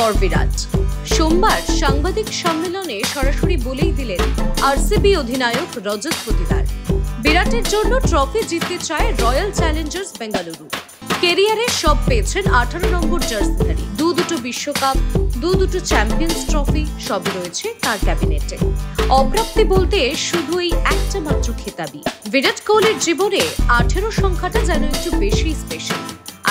For বিরাট। সোমবার সাংবাদিক সম্মেলনে সরাসরি বলেই দিলেন আরসিবি অধিনায়ক রজত পাটিদার, বিরাটের জন্য ট্রফি জিততে চায় রয়্যাল চ্যালেঞ্জার্স বেঙ্গালুরু। কেরিয়ারে সব পেয়েছেন 18 নম্বর জার্সিধারী, দুটো বিশ্বকাপ, দুটো চ্যাম্পিয়ন্স ট্রফি, সবই রয়েছে তার ক্যাবিনেটে। অপ্রাপ্তি বলতে শুধু এই একটা মাত্র খেতাবি। বিরাট কোহলির জীবনে 18 সংখ্যাটা যেন একটু বেশি স্পেশাল।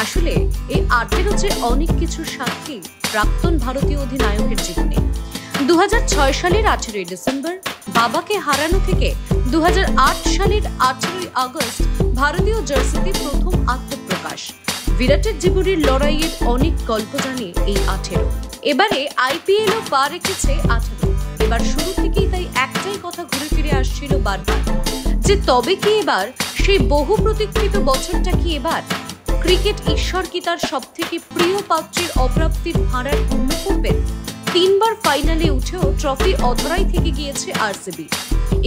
আসলে এই 18 যে অনেক কিছু সাক্ষী প্রাক্তন ভারতীয় অধিনায়কের জীবনে। 2006 সালের 18 ডিসেম্বর বাবাকে হারানো থেকে 2008 সালের 18 আগস্ট ভারতীয় জার্সিতে প্রথম আত্মপ্রকাশ। বিরাটের জীবনের লড়াইয়ের অনেক গল্প জানি এই 18। এবারে আইপিএলও পা রেখেছে 18। এবার শুরু থেকেই তাই একটাই কথা ঘুরে ফিরে আসছিল বারবার, যে তবে কি এবার সেই বহু প্রতীক্ষিত বছরটা কি এবার? ক্রিকেট ঈশ্বর কি তার সবথেকে প্রিয় পাত্রের অপ্রাপ্তির ভাঁড়ার পূর্ণ করবেন? 3 বার ফাইনালে উঠেও ট্রফি অধরাই থেকে গিয়েছে আরসিবি।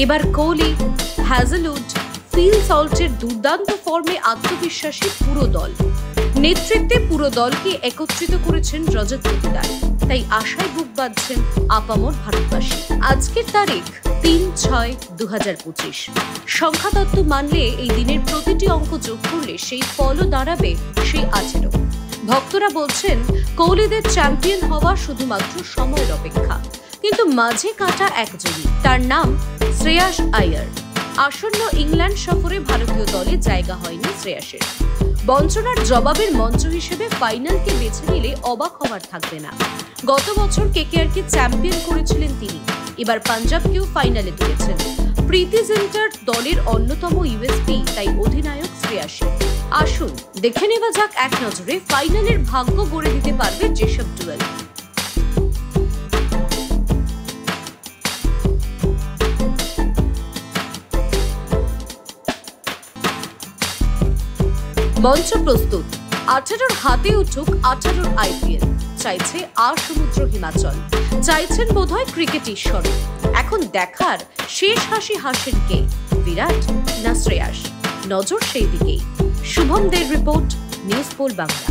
এবার কোহলি, হ্যাজেলউড, ফিল সল্টের দুর্দান্ত ফর্মে আত্মবিশ্বাসী পুরো দল। নেতৃত্বে পুরো দলকে একত্রিত করেছেন রজত পাটিদার। তাই আশায় বুক বাঁধছেন আপামর ভারতবাসী। আজকের তারিখ 3/6/2025। সংখ্যাতত্ত্ব মানলে এই দিনের প্রতিটি অঙ্ক যোগ করলে সেই ফলও দাঁড়াবে সেই 18। ভক্তরা বলছেন কোহলিদের চ্যাম্পিয়ন হওয়া শুধুমাত্র সময়ের অপেক্ষা, কিন্তু মাঝে কাটা একজনই, তার নাম শ্রেয়াস আইয়ার। আসন্ন ইংল্যান্ড সফরে ভারতীয় দলে জায়গা হয়নি শ্রেয়াসের। বঞ্চনার জবাবের মঞ্চ হিসেবে ফাইনালকে বেছে নিলে অবাক হওয়ার থাকবে না। গত বছর কেকেআরকে চ্যাম্পিয়ন করেছিলেন তিনি, এবার পাঞ্জাবকেও ফাইনালে তুলেছেন। প্রীতি জিন্টার দলের অন্যতম ইউএসপি, তাই অধিনায়ক শ্রেয়াসী। আসুন দেখে নেওয়া যাক এক নজরে ফাইনালের ভাগ্য গড়ে দিতে পারবে যেসব ডুয়েল। মঞ্চ প্রস্তুত, 18 হাতে উঠুক 18 আইপিএল। চাইছে সমুদ্র হিমাচল, চাইছেন বোধহয় ক্রিকেট ঈশ্বর। এখন দেখার শেষ হাসি হাসেন কে, বিরাট না শ্রেয়াস? নজর সেই দিকেই। শুভম দের রিপোর্ট, নিউজ পোল বাংলা।